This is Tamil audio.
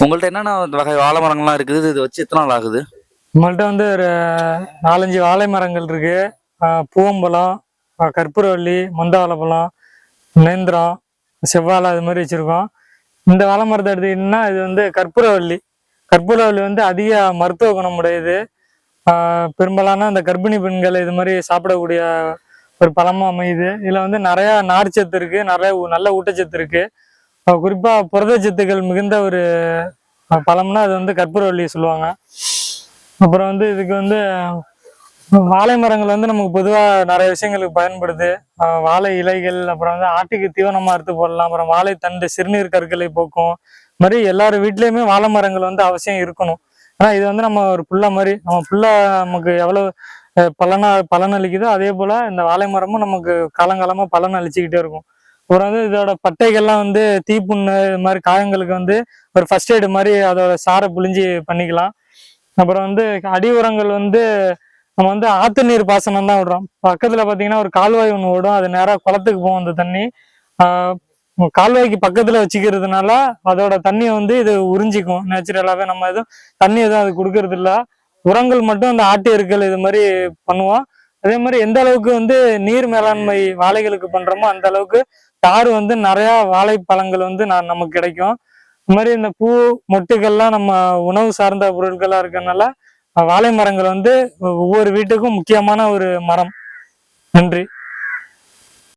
உங்கள்ட்ட என்னென்ன வகை வாழை மரங்கள்லாம் இருக்குது? இது வச்சு எத்தனை நாள் ஆகுது? நம்மள்ட்ட வந்து ஒரு 4-5 வாழை மரங்கள் இருக்கு. பூவம்பழம், கற்பூரவள்ளி, மொந்த வாழைப்பழம், நேந்திரம், செவ்வாழை அது மாதிரி வச்சிருக்கோம். இந்த வாழை மரத்தை எடுத்துக்கிட்டீங்கன்னா இது வந்து கற்பூரவள்ளி. கற்பூரவள்ளி வந்து அதிக மருத்துவ குணம் உடையது. பெரும்பாலான அந்த கர்ப்பிணி பெண்கள் இது மாதிரி சாப்பிடக்கூடிய ஒரு பழமா அமையுது. இதுல வந்து நிறைய நார்ச்சத்து இருக்கு, நிறைய நல்ல ஊட்டச்சத்து இருக்கு. குறிப்பா புரதச்சத்துக்கள் மிகுந்த ஒரு பழம்னா அது வந்து கற்பூரவள்ளி சொல்லுவாங்க. அப்புறம் வந்து இதுக்கு வந்து வாழை மரங்கள் வந்து நமக்கு பொதுவாக நிறைய விஷயங்களுக்கு பயன்படுது. வாழை இலைகள், அப்புறம் வந்து ஆட்டுக்கு தீவனமா அறுத்து போடலாம். அப்புறம் வாழைத்தண்டு சிறுநீர் கற்களை போக்கும். இது மாதிரி எல்லாரும் வீட்லயுமே வாழை மரங்கள் வந்து அவசியம் இருக்கணும். ஆனா இது வந்து நம்ம ஒரு புல்ல மாதிரி, நம்ம புல்ல நமக்கு எவ்வளவு பலன் அளிக்குதோ அதே போல இந்த வாழை மரமும் நமக்கு காலங்காலமா பலன் அளிச்சுக்கிட்டே இருக்கும். அப்புறம் வந்து இதோட பட்டைகள்லாம் வந்து தீப்புண்ணு இது மாதிரி காயங்களுக்கு வந்து ஒரு ஃபர்ஸ்ட் எய்டு மாதிரி அதோட சாரை புழிஞ்சு பண்ணிக்கலாம். அப்புறம் வந்து அடி உரங்கள் வந்து நம்ம வந்து ஆத்து நீர் பாசனம் தான் விடுறோம். பக்கத்துல பாத்தீங்கன்னா ஒரு கால்வாய் ஒன்று ஓடும், அது நேராக குளத்துக்கு போகும். அந்த தண்ணி கால்வாய்க்கு பக்கத்துல வச்சுக்கிறதுனால அதோட தண்ணியை வந்து இது உறிஞ்சிக்கும் நேச்சுரலாவே. நம்ம எதுவும் தண்ணி எதுவும் அது கொடுக்கறது இல்ல. உரங்கள் மட்டும் அந்த ஆட்டு எருக்கள் இது மாதிரி பண்ணுவோம். அதே மாதிரி எந்த அளவுக்கு வந்து நீர் மேலாண்மை வாழைகளுக்கு பண்றோமோ அந்த அளவுக்கு தார் வந்து நிறைய வாழைப்பழங்கள் வந்து நமக்கு கிடைக்கும். இந்த மாதிரி இந்த பூ மொட்டுகள்லாம் நம்ம உணவு சார்ந்த பொருட்களா இருக்கறனால வாழை மரங்கள் வந்து ஒவ்வொரு வீட்டுக்கும் முக்கியமான ஒரு மரம். நன்றி.